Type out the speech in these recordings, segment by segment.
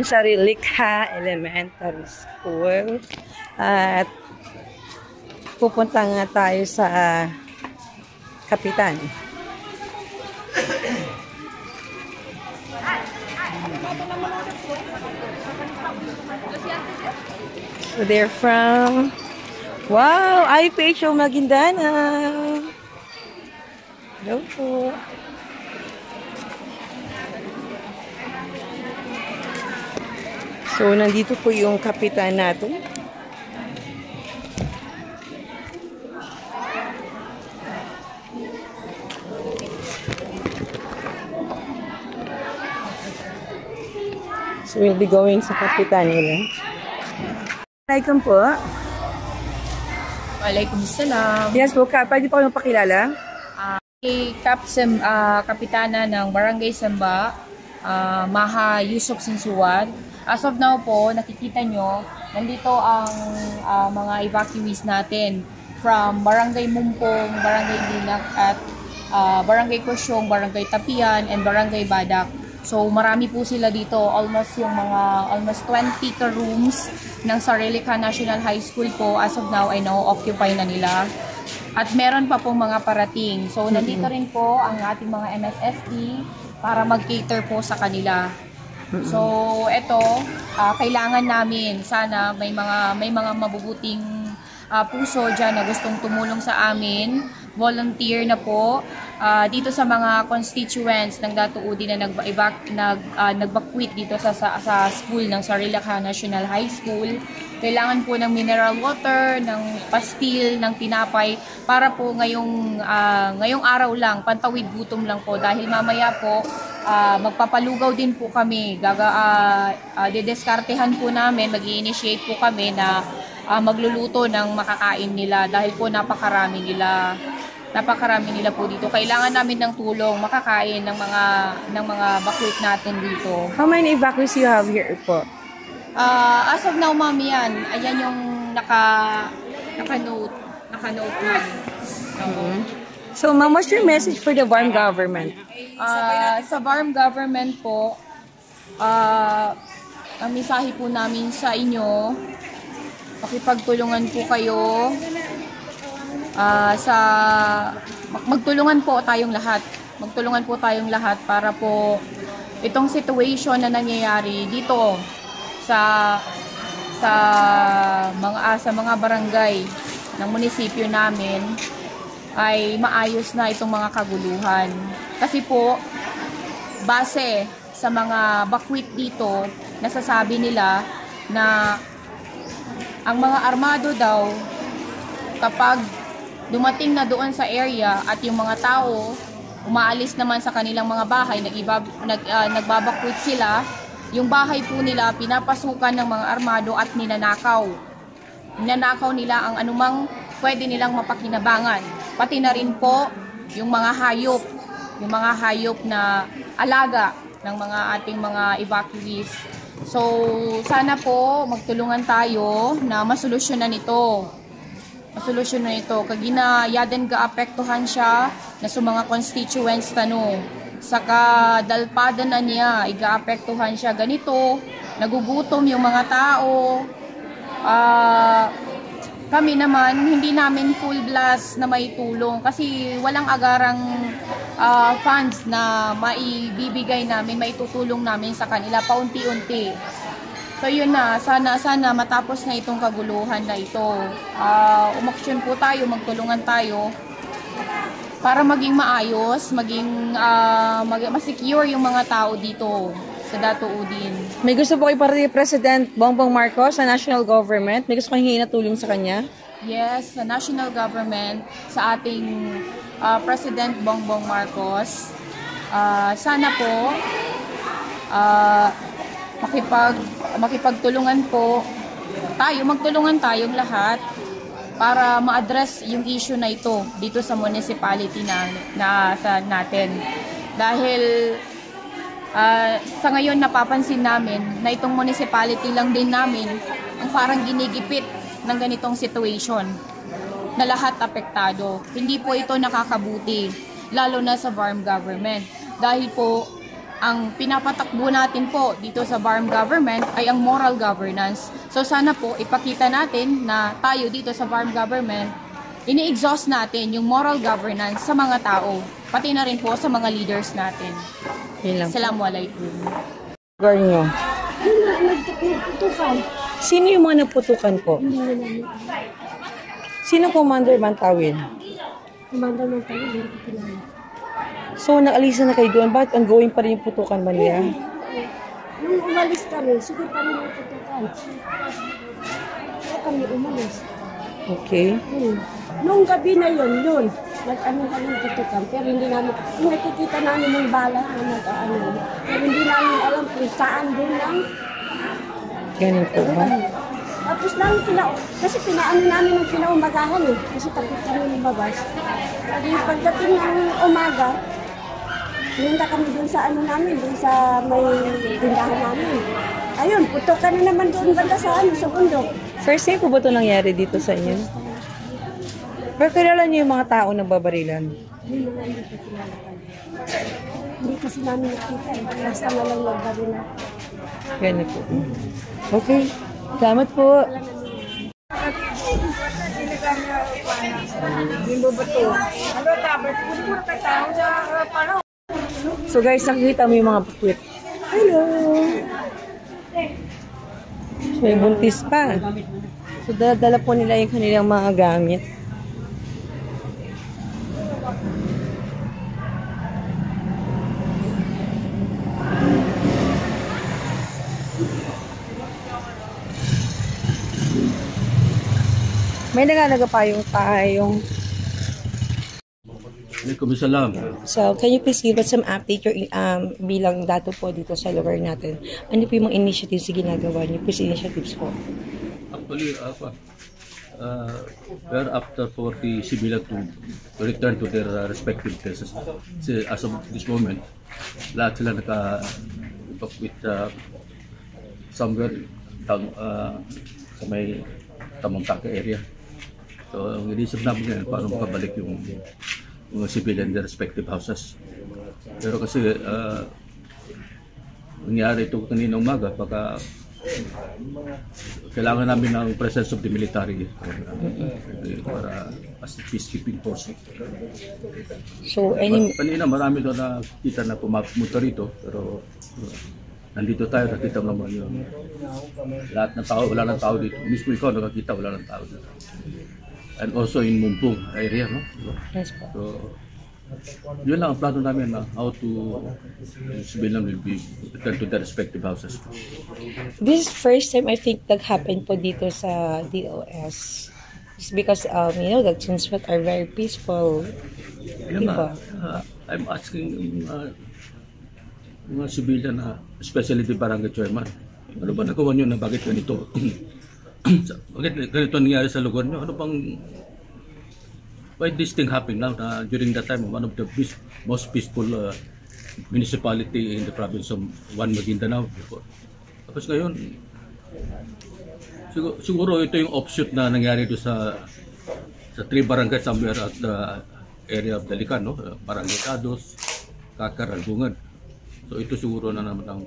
Sa Rilikha Elementary School at pupunta nga tayo sa Kapitan. So they're from IPH Maguindanao. Hello po. So, nandito po yung kapitan natin. So, we'll be going sa kapitan nila. Assalamualaikum po. Waalaikumsalam. Yes po, pwede po kayo pakilala? Kapitana ng Barangay Samba, Maha Yusuf Sinsuwan. As of now po, nakikita nyo, nandito ang mga evacuees natin from Barangay Mumpong, Barangay Dinak at Barangay Kusyong, Barangay Tapian, and Barangay Badak. So marami po sila dito, almost 20 rooms ng Sarillica National High School po as of now ay na-occupy na nila. At meron pa pong mga parating. So nandito rin po ang ating mga MSSD para mag-cater po sa kanila. So ito, kailangan namin, sana may mga mabubuting puso dyan na gustong tumulong sa amin, volunteer na po dito sa mga constituents ng Datuudi na nag-evacuate dito sa school ng Sarillica National High School. Kailangan po ng mineral water, ng pastil, ng tinapay para po ngayong araw lang, pantawid gutom lang po dahil mamaya po magpapalugaw din po kami. Dideskartehan po namin, mag-i-initiate po kami na magluluto ng makakain nila dahil po napakarami nila po dito. Kailangan namin ng tulong makakain ng mga evacuate natin dito. How many evacuees you have here po? As of now, ma'am, yan. Ayan yung naka-note man. So, ma'am, what's your message for the Varm government? Sa Varm government po, ang mensahe po namin sa inyo, makipagtulungan po kayo magtulungan po tayong lahat. Magtulungan po tayong lahat para po itong situation na nangyayari dito sa mga barangay ng munisipyo namin ay maayos na itong mga kaguluhan. Kasi po, base sa mga bakwit dito, nasasabi nila na ang mga armado daw, kapag dumating na doon sa area at yung mga tao, umaalis naman sa kanilang mga bahay, nagbabakwit sila, yung bahay po nila pinapasukan ng mga armado at ninanakaw. Ninanakaw nila ang anumang pwede nilang mapakinabangan. Pati na rin po yung mga hayop na alaga ng mga ating mga evacuees. So, sana po magtulungan tayo na masolusyonan ito. Kagina yaden ga-apektuhan siya na sa mga constituents tano. Saka dalpada na niya, iga-apektuhan siya ganito, nagugutom yung mga tao. Kami naman, hindi namin full blast na may tulong kasi walang agarang funds na maibibigay namin, maitutulong namin sa kanila paunti-unti. So yun na, sana matapos na itong kaguluhan na ito. Umaksyon po tayo, magtulungan tayo para maging maayos, mas-secure yung mga tao dito sa Datuudin. May gusto po kay President Bongbong Marcos sa national government? May gusto kong hingin na tulong sa kanya? Yes, sa national government, sa ating President Bongbong Marcos, sana po makipagtulungan po tayo, magtulungan tayong lahat para ma-address yung issue na ito dito sa municipality natin. Dahil sa ngayon napapansin namin na itong municipality lang din namin ang parang ginigipit ng ganitong situation na lahat apektado. Hindi po ito nakakabuti, lalo na sa Varm government. Dahil po ang pinapatakbo natin po dito sa BARM government ay ang moral governance. So sana po ipakita natin na tayo dito sa BARM government, ini-exhaust natin yung moral governance sa mga tao, pati na rin po sa mga leaders natin. Yun lang. Assalamualaikum. Lugar nyo. Nagputukan. Sino yung mga naputukan po? Hindi na namin. Sino Commander Mantawin? Kumanda ng tayo, hindi ko kilala. So, naalisa na kayo doon. Bakit ongoing pa rin yung putukan ba nila? Nung umalis kami, siguro kami nagputukan. Kaya kami umalis. Okay. Nung gabi na yun, nag-ano kami tutukan. Pero hindi namin, nakikita namin yung bala na nag-ano. Pero hindi namin alam kung saan doon lang. Ganun po ba? Tapos lang, kasi pinaano namin ng pinaumagahan eh. Kasi takot kami lumabas. At yung pagdating ng umaga, pinunta kami dun sa ano namin, dun sa may tindahan namin. Ayun, putukan na naman doon banda sa ano, sa bundok. First time po ba ito nangyari dito sa inyo? Pero kilala niyo yung mga tao na babarilan? Hindi na namin kakilala kami. Hindi kasi namin nakita eh. Basta na lang nagbari na. Ganun po. Okay. Salamat po. So guys, nakikita mo yung mga bukwit. Hello! So, may buntis pa. So dala po nila yung kanilang mga gamit. May nagalaga pa yung tayong. Waalaikumsalam. So, can you please give us some update your, bilang dato po dito sa lugar natin? Ano po yung mga initiatives na ginagawa niyo? Please initiatives po. Actually, we're after for the civilian to return to their respective places. So, as of this moment, lahat sila naka-with somewhere down sa may Tamangtaka area. So, ang inisip namin ngayon, paano makabalik yung mga civilian in their respective houses. Pero kasi, nangyari ito kanina umaga, baka kailangan namin ng presence of the military para as a peacekeeping force. So, any... Kanina marami doon na kita na pumunta rito, pero nandito tayo, nakita mo naman yun. Lahat ng tao, wala ng tao dito. Mismo ikaw nakakita, wala ng tao dito. And also in Mumpung area, no? Yes po. So, yun lang ang plano namin na how to civilian will be returned to their respective houses. This is first time I think nag-happen po dito sa DOS. It's because, you know, the Chinswat are very peaceful. Yan Diba? I'm asking mga civilian, especially the barangay chairman, ano ba nagawa nyo na bakit ganito? Bakit ganito nangyari sa lugar nyo? Ano bang, why this thing happened now during that time, one of the most peaceful municipality in the province of Maguindanao before. Tapos ngayon, siguro ito yung offshoot na nangyari doon sa 3 barangay somewhere at the area of Dalican, no? Barangay Tados, Kakar, Albungan. So ito siguro na naman ang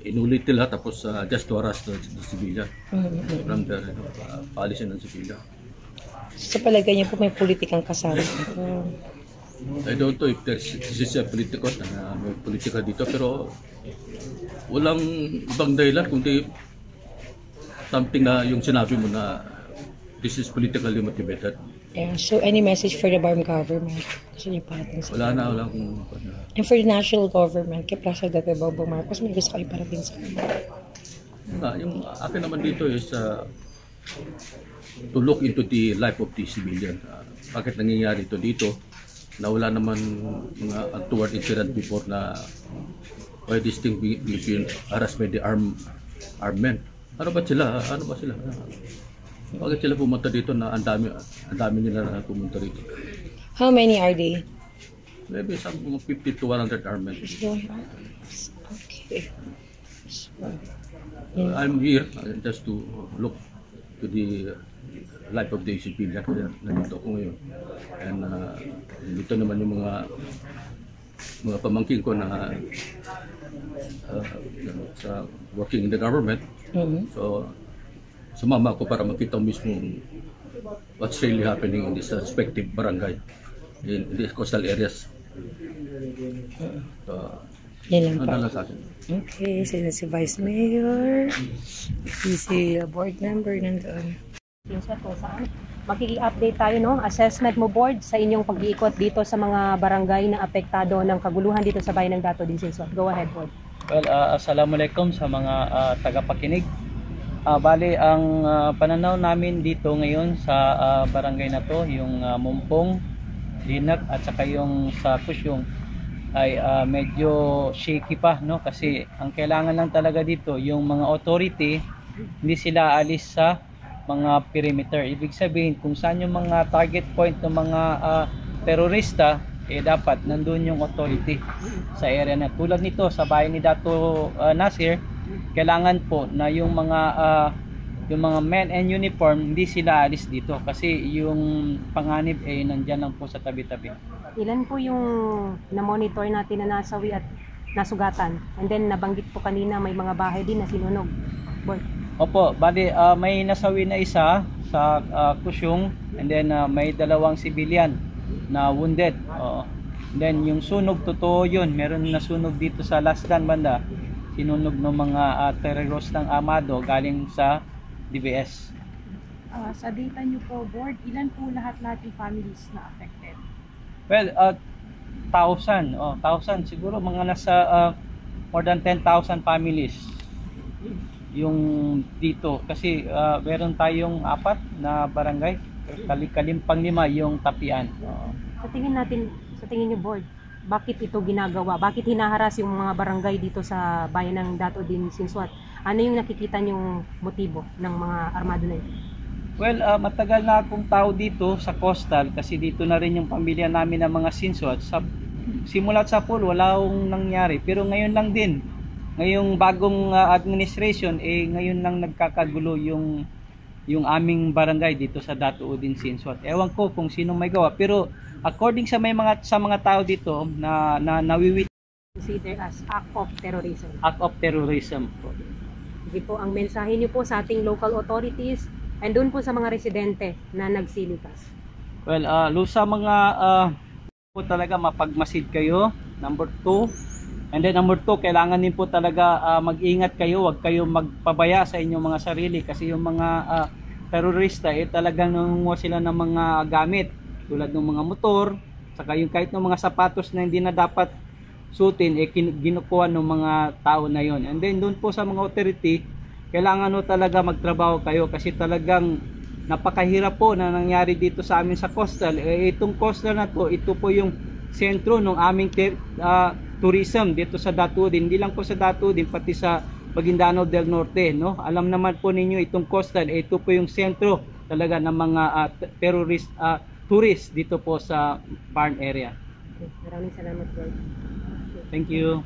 inulit nila tapos just to harass the civilian from the policy ng civilian. Sa palagay niyo po may politikang kasama. I don't know if this is a political may politika dito, pero walang ibang dahilan kundi something na yung sinabi mo na this is politically motivated. Yeah, so any message for the BARM government? Gusto niyo pa natin sa... Wala na. And for the national government, kay President Bongbong Marcos, may gusto kayo parating sa kanila. Yung akin naman dito is to look into the life of the civilian. Bakit nangyayari ito dito? Na wala naman mga untoward incident before na why this thing being harassed by the armed men. Ano ba sila? Bakit sila pumunta dito na ang dami nila na pumunta rito? How many are they? Maybe some 50 to 100 armed men. Okay. I'm here just to look to the life of the civilian. Nandito ako ngayon. And dito naman yung mga mga pamangkin ko na sa working in the government. So sumama ako para makita mismo what's really happening in this respective barangay in the coastal areas. So, Yan lang ano pa. lang sa akin. Okay, sila si Vice Mayor, si board member nandoon. Makiki-update tayo, no? Assessment mo, board, sa inyong pag-iikot dito sa mga barangay na apektado ng kaguluhan dito sa bayan ng Dato Dinsinsuat. Go ahead, board. Well, assalamualaikum sa mga tagapakinig. Bali, ang pananaw namin dito ngayon sa barangay na to, yung Mumpong, Dinag at saka yung sa Kusyong ay medyo shaky pa, no? Kasi ang kailangan lang talaga dito yung mga authority, hindi sila alis sa mga perimeter. Ibig sabihin kung saan yung mga target point ng mga terorista, dapat nandun yung authority sa area na. Tulad nito sa bayan ni Dato Nasir, kailangan po na yung mga men and uniform hindi sila alis dito kasi yung panganib nandyan lang po sa tabi-tabi. Ilan po yung na-monitor natin na nasawi at nasugatan? And then nabanggit po kanina may mga bahay din na sinunog. Board. Opo, bali may nasawi na isa sa Kusyong and then may dalawang civilian na wounded. Then yung sunog, totoo yun. Meron nasunog dito sa Lasdan banda. Sinunog ng mga teroristang Amado galing sa DBS. Sa data nyo po, board, ilan po lahat-lahat yung families na affected? Well, 1,000. 1,000 siguro mga nasa more than 10,000 families yung dito kasi meron tayong 4 na barangay, Kalimpang 5 yung Tapian. Sa tingin niyo, board, bakit ito ginagawa? Bakit hinaharas yung mga barangay dito sa bayan ng Dato Dinsinsuat? Ano yung nakikita niyong motibo ng mga armado na ito? Well, matagal na akong tao dito sa coastal kasi dito na rin yung pamilya namin ng mga Sinsuat. Simulat sa pool, wala akong nangyari. Pero ngayon lang din, ngayong bagong administration, ngayon lang nagkakagulo yung aming barangay dito sa Dato Dinsinsuat. Ewan ko kung sinong may gawa. Pero according sa mga tao dito na nawiwit Consider as act of terrorism. Act of terrorism po. Sige po, ang mensahe niyo po sa ating local authorities and doon po sa mga residente na nagsilikas. Well, sa mga po talaga mapagmasid kayo, number 2. And then number 2, kailangan din po talaga mag-ingat kayo, huwag kayo magpabaya sa inyong mga sarili kasi yung mga terorista talagang nangunguha sila ng mga gamit tulad ng mga motor, saka yung kahit ng mga sapatos na hindi na dapat suotin ginukuha ng mga tao na yon. And then doon po sa mga authority, kailangan talaga magtrabaho kayo kasi talagang napakahirap po na nangyari dito sa amin sa coastal. Itong coastal na to, ito po yung sentro ng aming tourism dito sa Dato Din. Hindi lang po sa Dato Din, pati sa Maguindanao del Norte, no? Alam naman po ninyo itong coastal, ito po yung sentro talaga ng mga tourist dito po sa Parn area. Okay, maraming salamat, board. Thank you.